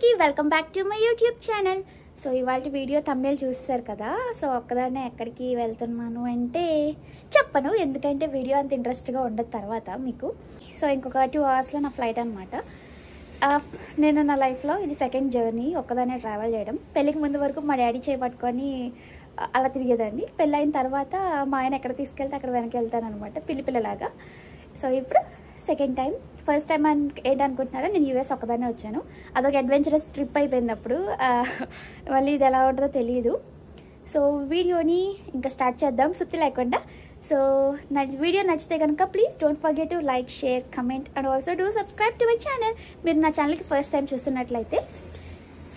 అందరికీ welcome back to my YouTube channel. So ఇవాళ video thumbnail చూస్తారు కదా. సో ఒక్కదాన్నే ఎక్కడికి వెళ్తున్నాను అంటే చెప్పను, ఎందుకంటే వీడియో అంత ఇంట్రెస్ట్గా ఉండదు తర్వాత మీకు. సో ఇంకొక 2 అవర్స్లో నా ఫ్లైట్ అనమాట. నేను నా లైఫ్లో ఇది సెకండ్ జర్నీ ఒక్కదాన్నే ట్రావెల్ చేయడం. పెళ్ళికి ముందు వరకు మా డాడీ చేపట్టుకొని అలా తిరిగేదాన్ని. పెళ్ళైన తర్వాత మా ఆయన ఎక్కడ తీసుకెళ్తే అక్కడ వెనక్కి వెళ్తాను అనమాట, పిల్లలాగా. సో ఇప్పుడు సెకండ్ టైం. ఫస్ట్ టైం ఏంటనుకుంటున్నారా, నేను యూఎస్ ఒక్కదానే వచ్చాను. అదొక అడ్వెంచరస్ ట్రిప్ అయిపోయింది అప్పుడు. మళ్ళీ ఇది ఎలా ఉంటుందో తెలియదు. సో వీడియోని ఇంకా స్టార్ట్ చేద్దాం సుత్తి లేకుండా. సో నా వీడియో నచ్చితే కనుక please don't forget to like, share, comment and also do subscribe to my channel మీరు నా ఛానల్కి ఫస్ట్ టైం చూస్తున్నట్లయితే.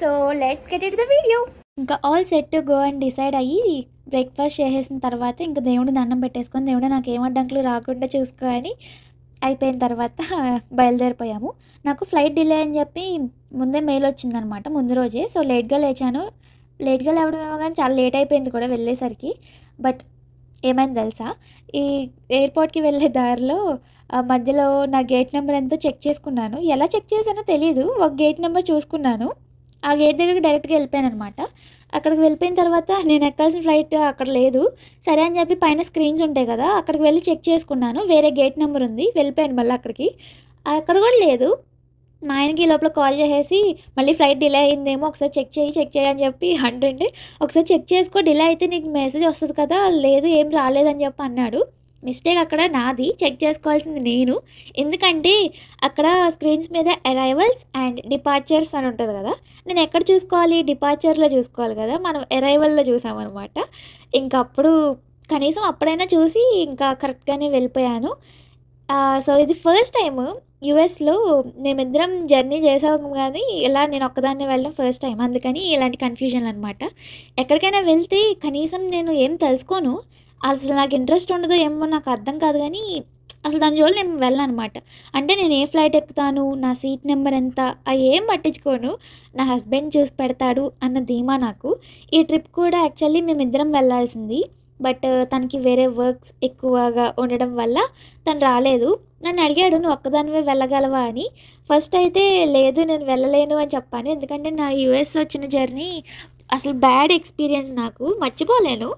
So let's get it the video. ఇంకా ఆల్ సెట్ టు గో అని డిసైడ్ అయ్యి బ్రేక్ఫాస్ట్ చేసేసిన తర్వాత ఇంకా దేవుడు దండం పెట్టేసుకొని, దేవుడు నాకు ఏమడ్డంకులు రాకుండా చూసుకోని అయిపోయిన తర్వాత బయలుదేరిపోయాము. నాకు ఫ్లైట్ డిలే అని చెప్పి ముందే మెయిల్ వచ్చిందనమాట, ముందు రోజే. సో లేట్గా లేచాను. లేట్గా లేవడమేమో కానీ చాలా లేట్ అయిపోయింది కూడా వెళ్ళేసరికి. బట్ ఏమైంది తెలుసా, ఈ ఎయిర్పోర్ట్కి వెళ్ళే దారిలో మధ్యలో నా గేట్ నెంబర్ ఎంతో చెక్ చేసుకున్నాను. ఎలా చెక్ చేశానో తెలీదు, ఒక గేట్ నెంబర్ చూసుకున్నాను. ఆ గేట్ దగ్గరికి డైరెక్ట్గా వెళ్ళిపోయాను అనమాట. అక్కడికి వెళ్ళిపోయిన తర్వాత నేను ఎక్కాల్సిన ఫ్లైట్ అక్కడ లేదు. సరే అని చెప్పి పైన స్క్రీన్స్ ఉంటాయి కదా, అక్కడికి వెళ్ళి చెక్ చేసుకున్నాను. వేరే గేట్ నెంబర్ ఉంది, వెళ్ళిపోయాను మళ్ళీ అక్కడికి. అక్కడ కూడా లేదు. మా ఆయనకి లోపల కాల్ చేసేసి మళ్ళీ ఫ్లైట్ డిలే అయిందేమో ఒకసారి చెక్ చేయి అని చెప్పి అంటుంటే, ఒకసారి చెక్ చేసుకో, డిలే అయితే నీకు మెసేజ్ వస్తుంది కదా, లేదు ఏం రాలేదని చెప్పి అన్నాడు. మిస్టేక్ అక్కడ నాది, చెక్ చేసుకోవాల్సింది నేను. ఎందుకంటే అక్కడ స్క్రీన్స్ మీద అరైవల్స్ అండ్ డిపార్చర్స్ అని ఉంటుంది కదా, నేను ఎక్కడ చూసుకోవాలి, డిపార్చర్లో చూసుకోవాలి కదా, మనం అరైవల్లో చూసామన్నమాట. ఇంకా అప్పుడు కనీసం అప్పుడైనా చూసి ఇంకా కరెక్ట్గానే వెళ్ళిపోయాను. సో ఇది ఫస్ట్ టైం యూఎస్లో మేమిద్దరం జర్నీ చేసాము, కానీ ఇలా నేను ఒక్కదాన్ని వెళ్ళడం ఫస్ట్ టైం. అందుకని ఇలాంటి కన్ఫ్యూజన్ అనమాట. ఎక్కడికైనా వెళ్తే కనీసం నేను ఏం తెలుసుకోను, అసలు నాకు ఇంట్రెస్ట్ ఉండదు, ఏమో నాకు అర్థం కాదు, కానీ అసలు దాని జోలు నేను వెళ్ళను అనమాట. అంటే నేను ఏ ఫ్లైట్ ఎక్కుతాను, నా సీట్ నెంబర్ ఎంత, అవి ఏం పట్టించుకోను. నా హస్బెండ్ చూసి పెడతాడు అన్న ధీమా నాకు. ఈ ట్రిప్ కూడా యాక్చువల్లీ మేమిద్దరం వెళ్ళాల్సింది, బట్ తనకి వేరే వర్క్స్ ఎక్కువగా ఉండడం వల్ల తను రాలేదు. నన్ను అడిగాడు, నువ్వు ఒక్కదానివే వెళ్ళగలవా అని. ఫస్ట్ అయితే లేదు నేను వెళ్ళలేను అని చెప్పాను, ఎందుకంటే నా యూఎస్ వచ్చిన జర్నీ అసలు బ్యాడ్ ఎక్స్పీరియన్స్, నాకు మర్చిపోలేను.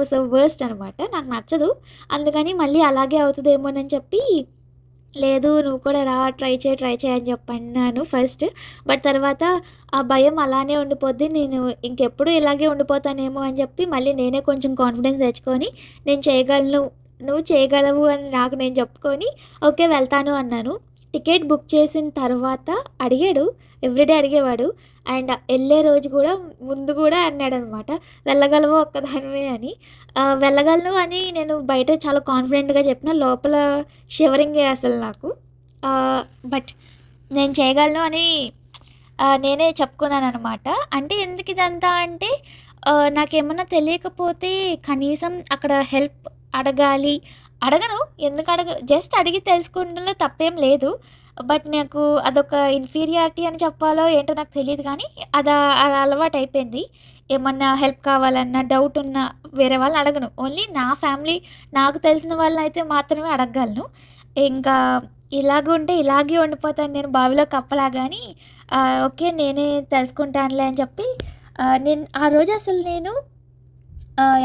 సో వర్స్ట్ అనమాట, నాకు నచ్చదు. అందుకని మళ్ళీ అలాగే అవుతుందేమోనని చెప్పి, లేదు నువ్వు కూడా రా, ట్రై చేయి అని చెప్పన్నాను ఫస్ట్. బట్ తర్వాత ఆ భయం అలానే ఉండిపోద్ది, నేను ఇంకెప్పుడు ఇలాగే ఉండిపోతానేమో అని చెప్పి మళ్ళీ నేనే కొంచెం కాన్ఫిడెన్స్ తెచ్చుకొని, నేను చేయగలను, నువ్వు చేయగలవు అని నాకు నేను చెప్పుకొని ఓకే వెళ్తాను అన్నాను. టికెట్ బుక్ చేసిన తర్వాత అడిగాడు, ఎవ్రీడే అడిగేవాడు. అండ్ వెళ్ళే రోజు కూడా ముందు కూడా అన్నాడు అనమాట, వెళ్ళగలవు ఒక్కదానివే అని. వెళ్ళగలను అని నేను బయట చాలా కాన్ఫిడెంట్గా చెప్పిన, లోపల షివరింగే అసలు నాకు. బట్ నేను చేయగలను అని నేనే చెప్పుకున్నాను అనమాట. అంటే ఎందుకు ఇదంతా అంటే, నాకేమన్నా తెలియకపోతే కనీసం అక్కడ హెల్ప్ అడగను, ఎందుకు జస్ట్ అడిగి తెలుసుకోవడంలో తప్పేం లేదు. బట్ నాకు అదొక ఇన్ఫీరియారిటీ అని చెప్పాలో ఏంటో నాకు తెలియదు, కానీ అది అలవాటు అయిపోయింది. ఏమన్నా హెల్ప్ కావాలన్నా, డౌట్ ఉన్నా వేరే వాళ్ళని అడగను. ఓన్లీ నా ఫ్యామిలీ, నాకు తెలిసిన వాళ్ళని అయితే మాత్రమే అడగగలను. ఇంకా ఇలాగే ఉండిపోతాను నేను బావిలో కప్పలాగాని. ఓకే నేనే తెలుసుకుంటానులే అని చెప్పి నేను ఆ రోజు అసలు నేను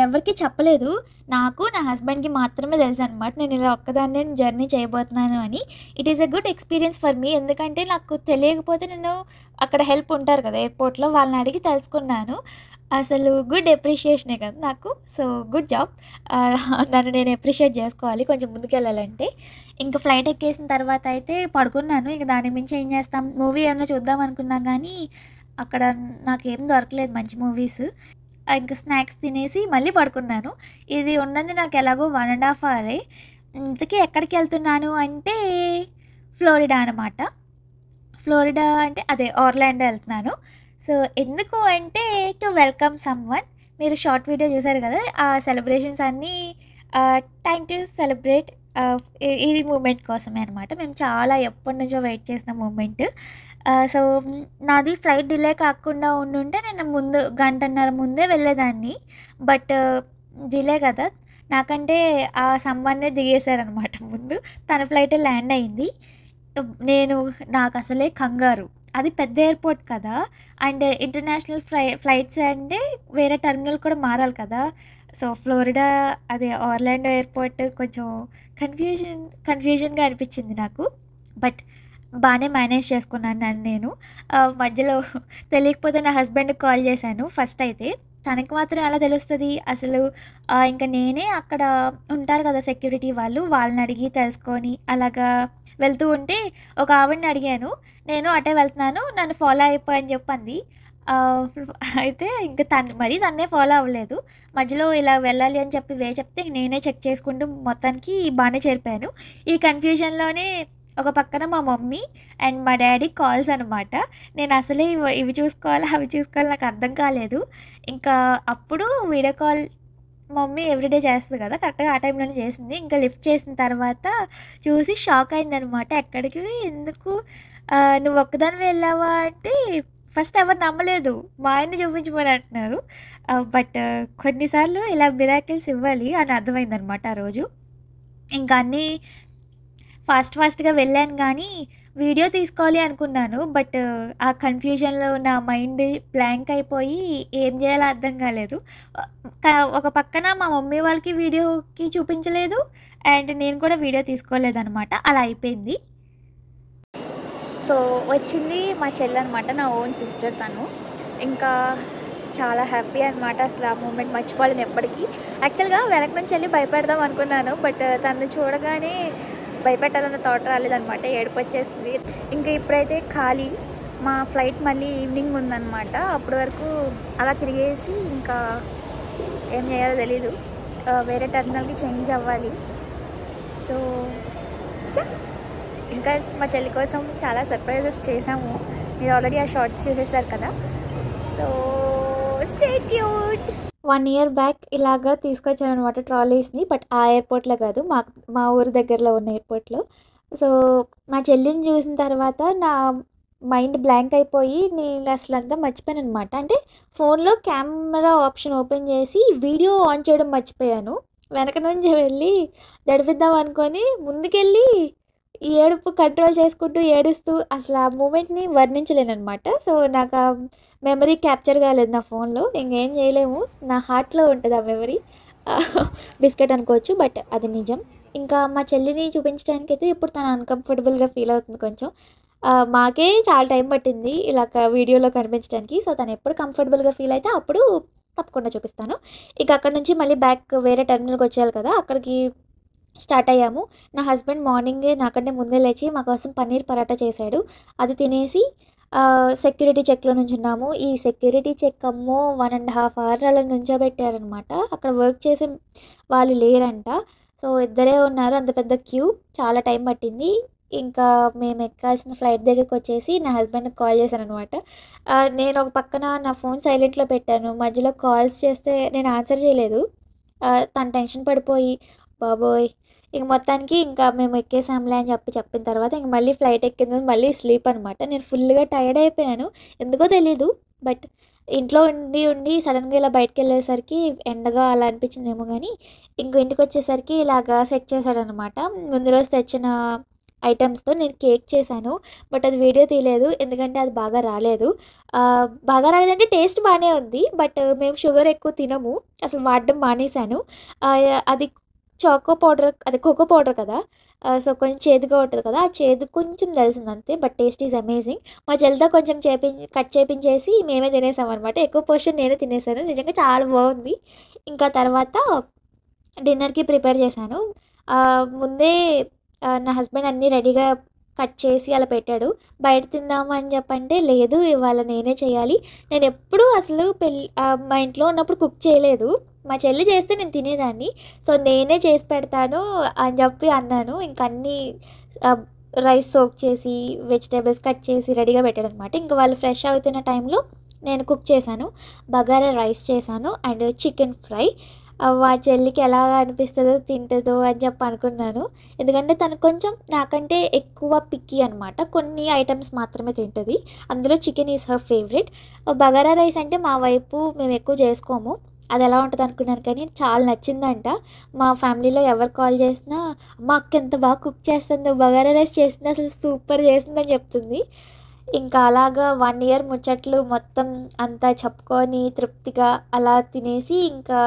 ఎవరికి చెప్పలేదు. నాకు నా హస్బెండ్కి మాత్రమే తెలుసు అనమాట, నేను ఇలా ఒక్కదాన్నే జర్నీ చేయబోతున్నాను అని. It is a good experience for me, ఎందుకంటే నాకు తెలియకపోతే నేను అక్కడ హెల్ప్ ఉంటారు కదా ఎయిర్పోర్ట్లో, వాళ్ళని అడిగి తెలుసుకున్నాను. అసలు గుడ్ అప్రిషియేషనే కదా నాకు. సో గుడ్ జాబ్, నన్ను నేను అప్రిషియేట్ చేసుకోవాలి కొంచెం ముందుకెళ్ళాలంటే. ఇంకా ఫ్లైట్ ఎక్కేసిన తర్వాత అయితే పడుకున్నాను. ఇంక దాని మించి ఏం చేస్తాం, మూవీ ఏమైనా చూద్దాం అనుకున్నాం, కానీ అక్కడ నాకేం దొరకలేదు మంచి మూవీస్. ఇంకా స్నాక్స్ తినేసి మళ్ళీ పడుకున్నాను. ఇది ఉన్నది నాకు ఎలాగో 1.5 అవరే. ఇంతకీ ఎక్కడికి వెళ్తున్నాను అంటే ఫ్లోరిడా అనమాట. ఫ్లోరిడా అంటే అదే ఆర్లాండో వెళ్తున్నాను. సో ఎందుకు అంటే టు వెల్కమ్ సమ్వన్. మీరు షార్ట్ వీడియో చూసారు కదా, ఆ సెలబ్రేషన్స్ అన్నీ టైం టు సెలబ్రేట్ ఈ మూమెంట్ కోసమే అనమాట. మేము చాలా ఎప్పటి నుంచో వెయిట్ చేసిన మూమెంట్. సో నాది ఫ్లైట్ డిలే కాకుండా ఉండుంటే నేను గంటన్నర ముందే వెళ్ళేదాన్ని. బట్ డిలే కదా, నాకంటే ఆ సమ్మన్నే దిగేశారనమాట ముందు. తన ఫ్లైటే ల్యాండ్ అయింది. నాకు అసలే కంగారు, అది పెద్ద ఎయిర్పోర్ట్ కదా, అండ్ ఇంటర్నేషనల్ ఫ్లైట్స్ అంటే వేరే టెర్మినల్ కూడా మారాలి కదా. సో ఫ్లోరిడా అదే ఆర్లాండో ఎయిర్పోర్ట్ కొంచెం కన్ఫ్యూజన్గా అనిపించింది నాకు. బట్ బాగానే మేనేజ్ చేసుకున్నాను నన్ను నేను. మధ్యలో తెలియకపోతే నా హస్బెండ్కి కాల్ చేశాను ఫస్ట్ అయితే. తనకి మాత్రం ఎలా తెలుస్తుంది అసలు. ఇంకా నేనే అక్కడ ఉంటారు కదా సెక్యూరిటీ వాళ్ళు, వాళ్ళని అడిగి తెలుసుకొని అలాగా వెళ్తూ ఉంటే ఒక ఆవిడని అడిగాను, నేను అటే వెళ్తున్నాను నన్ను ఫాలో అయిపో అని చెప్పింది. అయితే ఇంక తన్నే ఫాలో అవ్వలేదు. మధ్యలో ఇలా వెళ్ళాలి అని చెప్పి చెప్తే నేనే చెక్ చేసుకుంటూ మొత్తానికి బాగానే చేరిపోయాను. ఈ కన్ఫ్యూజన్లోనే ఒక పక్కన మా మమ్మీ అండ్ మా డాడీ కాల్స్ అనమాట. నేను అసలే ఇవి చూసుకోవాలి అవి చూసుకోవాలి నాకు అర్థం కాలేదు. ఇంకా అప్పుడు వీడియో కాల్ మమ్మీ ఎవ్రీడే చేస్తుంది కదా, కరెక్ట్గా ఆ టైంలోనే చేసింది. ఇంకా లిఫ్ట్ చేసిన తర్వాత చూసి షాక్ అయిందనమాట. ఎక్కడికి ఎందుకు నువ్వు ఒక్కదాని వెళ్ళావా అంటే ఫస్ట్ ఎవరు నమ్మలేదు, మా ఆయన్ని చూపించమని అంటున్నారు. బట్ కొన్నిసార్లు ఇలా మిరాకిల్స్ ఇవ్వాలి అని అర్థమైందనమాట ఆ రోజు. ఇంకా అన్నీ ఫాస్ట్గా వెళ్ళాను కానీ వీడియో తీసుకోవాలి అనుకున్నాను. బట్ ఆ కన్ఫ్యూజన్లో నా మైండ్ బ్లాంక్ అయిపోయి ఏం చేయాలో అర్థం కాలేదు. ఒక పక్కన మా మమ్మీ వాళ్ళకి వీడియోకి చూపించలేదు అండ్ నేను కూడా వీడియో తీసుకోలేదన్నమాట. అలా అయిపోయింది. సో వచ్చింది మా చెల్లి అనమాట, నా ఓన్ సిస్టర్ తను. ఇంకా చాలా హ్యాపీ అనమాట. అసలు ఆ మూమెంట్ మర్చిపోలేను ఎప్పటికీ. యాక్చువల్గా వెనక నుంచి వెళ్ళి భయపెడదాం అనుకున్నాను, బట్ తను చూడగానే భయపెట్టాలన్న థాట్ రాలేదనమాట, ఏడుపు వచ్చేసింది. ఇంకా ఇప్పుడైతే ఖాళీ, మా ఫ్లైట్ మళ్ళీ ఈవినింగ్ ఉందన్నమాట. అప్పటి వరకు అలా తిరిగేసి ఇంకా ఏం చేయాలో తెలీదు, వేరే టెర్మినల్కి చేంజ్ అవ్వాలి. సో ఇంకా మా చెల్లి కోసం చాలా సర్ప్రైజెస్ చేసాము, మీరు ఆల్రెడీ ఆ షార్ట్స్ చూసేసారు కదా. So stay tuned. 1 year back ఇలాగా తీసుకొచ్చాను అనమాట ట్రాలీస్ని, బట్ ఆ ఎయిర్పోర్ట్లో కాదు, మా ఊరి దగ్గరలో ఉన్న ఎయిర్పోర్ట్లో. సో మా చెల్లిని చూసిన తర్వాత నా మైండ్ బ్లాంక్ అయిపోయి నేను అసలు అంతా మర్చిపోయాను అనమాట. అంటే ఫోన్లో కెమెరా ఆప్షన్ ఓపెన్ చేసి వీడియో ఆన్ చేయడం మర్చిపోయాను. వెనక నుంచి వెళ్ళి దడిపిద్దాం అనుకొని ముందుకెళ్ళి ఏడుపు కంట్రోల్ చేసుకుంటూ ఏడుస్తూ అసలు ఆ మూమెంట్ని వర్ణించలేను అనమాట. సో నాకు ఆ మెమరీ క్యాప్చర్ కాలేదు నా ఫోన్లో. ఇంకేం చేయలేము, నా హార్ట్లో ఉంటుంది ఆ మెమరీ. బిస్కెట్ అనుకోవచ్చు, బట్ అది నిజం. ఇంకా మా చెల్లిని చూపించడానికి అయితే ఇప్పుడు తను అన్కంఫర్టబుల్గా ఫీల్ అవుతుంది కొంచెం. మాకే చాలా టైం పట్టింది ఇలా వీడియోలో కనిపించడానికి. సో తను ఎప్పుడు కంఫర్టబుల్గా ఫీల్ అయితే అప్పుడు తప్పకుండా చూపిస్తాను. ఇక అక్కడ నుంచి మళ్ళీ బ్యాక్ వేరే టెర్మినల్కి వచ్చేయాలి కదా, అక్కడికి స్టార్ట్ అయ్యాము. నా హస్బెండ్ మార్నింగే నాకంటే ముందే లేచి మా కోసం పన్నీర్ పరాటా చేశాడు. అది తినేసి సెక్యూరిటీ చెక్లో నుంచి ఉన్నాము. ఈ సెక్యూరిటీ చెక్ అమ్మో 1.5 hours అలా నుంచోబెట్టారనమాట. అక్కడ వర్క్ చేసే వాళ్ళు లేరంట. సో ఇద్దరే ఉన్నారు, అంత పెద్ద క్యూ, చాలా టైం పట్టింది. ఇంకా మేము ఎక్కాల్సిన ఫ్లైట్ దగ్గరికి వచ్చేసి నా హస్బెండ్కి కాల్ చేశాను అనమాట. నేను ఒక పక్కన నా ఫోన్ సైలెంట్లో పెట్టాను, మధ్యలో కాల్స్ చేస్తే నేను ఆన్సర్ చేయలేదు. తను టెన్షన్ పడిపోయి బాబోయ్, ఇంక మొత్తానికి ఇంకా మేము ఎక్కేసాంలే అని చెప్పిన తర్వాత ఇంక మళ్ళీ ఫ్లైట్ ఎక్కింది, మళ్ళీ స్లీప్ అనమాట. నేను ఫుల్గా టైర్డ్ అయిపోయాను, ఎందుకో తెలీదు. బట్ ఇంట్లో ఉండి సడన్గా ఇలా బయటకు వెళ్ళేసరికి ఎండగా అలా అనిపించిందేమో కానీ ఇంటికి వచ్చేసరికి ఇలాగా సెట్ చేశాడనమాట. ముందు రోజు తెచ్చిన ఐటమ్స్తో నేను కేక్ చేశాను, బట్ అది వీడియో తీయలేదు ఎందుకంటే అది బాగా రాలేదు. బాగా రాలేదంటే టేస్ట్ బాగానే ఉంది, బట్ మేము షుగర్ ఎక్కువ తినము, అసలు వాడడం మానేశాను. అది కోకో పౌడర్ కదా, సో కొంచెం చేదుగా ఉంటుంది కదా, ఆ చేదు కొంచెం తెలిసింది అంతే, బట్ టేస్ట్ ఈజ్ అమేజింగ్. మా చెల్లితో కొంచెం కట్ చేపించేసి మేమే తినేసాం అనమాట. ఎక్కువ పోర్షన్ నేనే తినేసాను, నిజంగా చాలా బాగుంది. ఇంకా తర్వాత డిన్నర్కి ప్రిపేర్ చేశాను. ముందే నా హస్బెండ్ అన్నీ రెడీగా కట్ చేసి అలా పెట్టాడు. బయట తిందామా అని చెప్పంటే లేదు, ఇవాళ నేనే చేయాలి. నేను ఎప్పుడూ అసలు మా ఇంట్లో ఉన్నప్పుడు కుక్ చేయలేదు, మా చెల్లి చేస్తే నేను తినేదాన్ని. సో నేనే చేసి పెడతాను అని చెప్పి అన్నాను. ఇంక అన్నీ రైస్ సోక్ చేసి వెజిటేబుల్స్ కట్ చేసి రెడీగా పెట్టాడు అనమాట. ఇంకా వాళ్ళు ఫ్రెష్ అవుతున్న టైంలో నేను కుక్ చేశాను, బగారా రైస్ చేశాను అండ్ చికెన్ ఫ్రై. మా చెల్లికి ఎలా అనిపిస్తుందో తింటుందో అని చెప్పి అనుకున్నాను, ఎందుకంటే తను కొంచెం నాకంటే ఎక్కువ పిక్కీ అనమాట, కొన్ని ఐటమ్స్ మాత్రమే తింటుంది, అందులో chicken is her favourite. Bagara rice అంటే మా వైపు మేము ఎక్కువ చేసుకోము, అది ఎలా ఉంటుంది అనుకున్నాను కానీ చాలా నచ్చిందంట. మా ఫ్యామిలీలో ఎవరు కాల్ చేసినా మా అక్క ఎంత బాగా కుక్ చేస్తుందో, బగారా రైస్ చేసింది అసలు సూపర్ చేసిందని చెప్తుంది. ఇంకా అలాగా 1 ఇయర్ ముచ్చట్లు మొత్తం అంతా చెప్పుకొని తృప్తిగా అలా తినేసి ఇంకా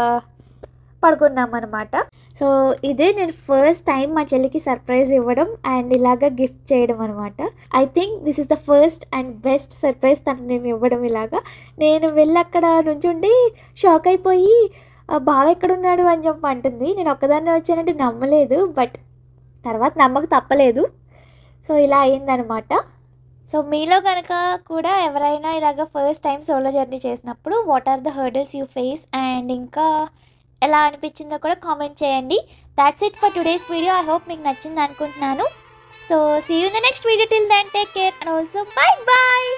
పడుకున్నామన్నమాట. సో ఇదే నేను ఫస్ట్ టైం మా చెల్లికి సర్ప్రైజ్ ఇవ్వడం అండ్ ఇలాగ గిఫ్ట్ చేయడం అనమాట. I think this is the first and best surprise తనకు నేను ఇవ్వడం ఇలాగా. నేను వెళ్ళి అక్కడ నుంచుండి షాక్ అయిపోయి బావ ఎక్కడున్నాడు అని చెప్పి అంటుంది. నేను ఒక్కదాన్నే వచ్చానంటే నమ్మలేదు, బట్ తర్వాత నమ్మక తప్పలేదు. సో ఇలా అయిందనమాట. సో మీలో కనుక కూడా ఎవరైనా ఇలాగ ఫస్ట్ టైం సోలో జర్నీ చేసినప్పుడు what are the hurdles you face and ఇంకా ఎలా అనిపించిందో కూడా కామెంట్ చేయండి. That's it for today's video. I hope మీకు నచ్చింది అనుకుంటున్నాను. So see you in the next video. Till then take care and also bye bye.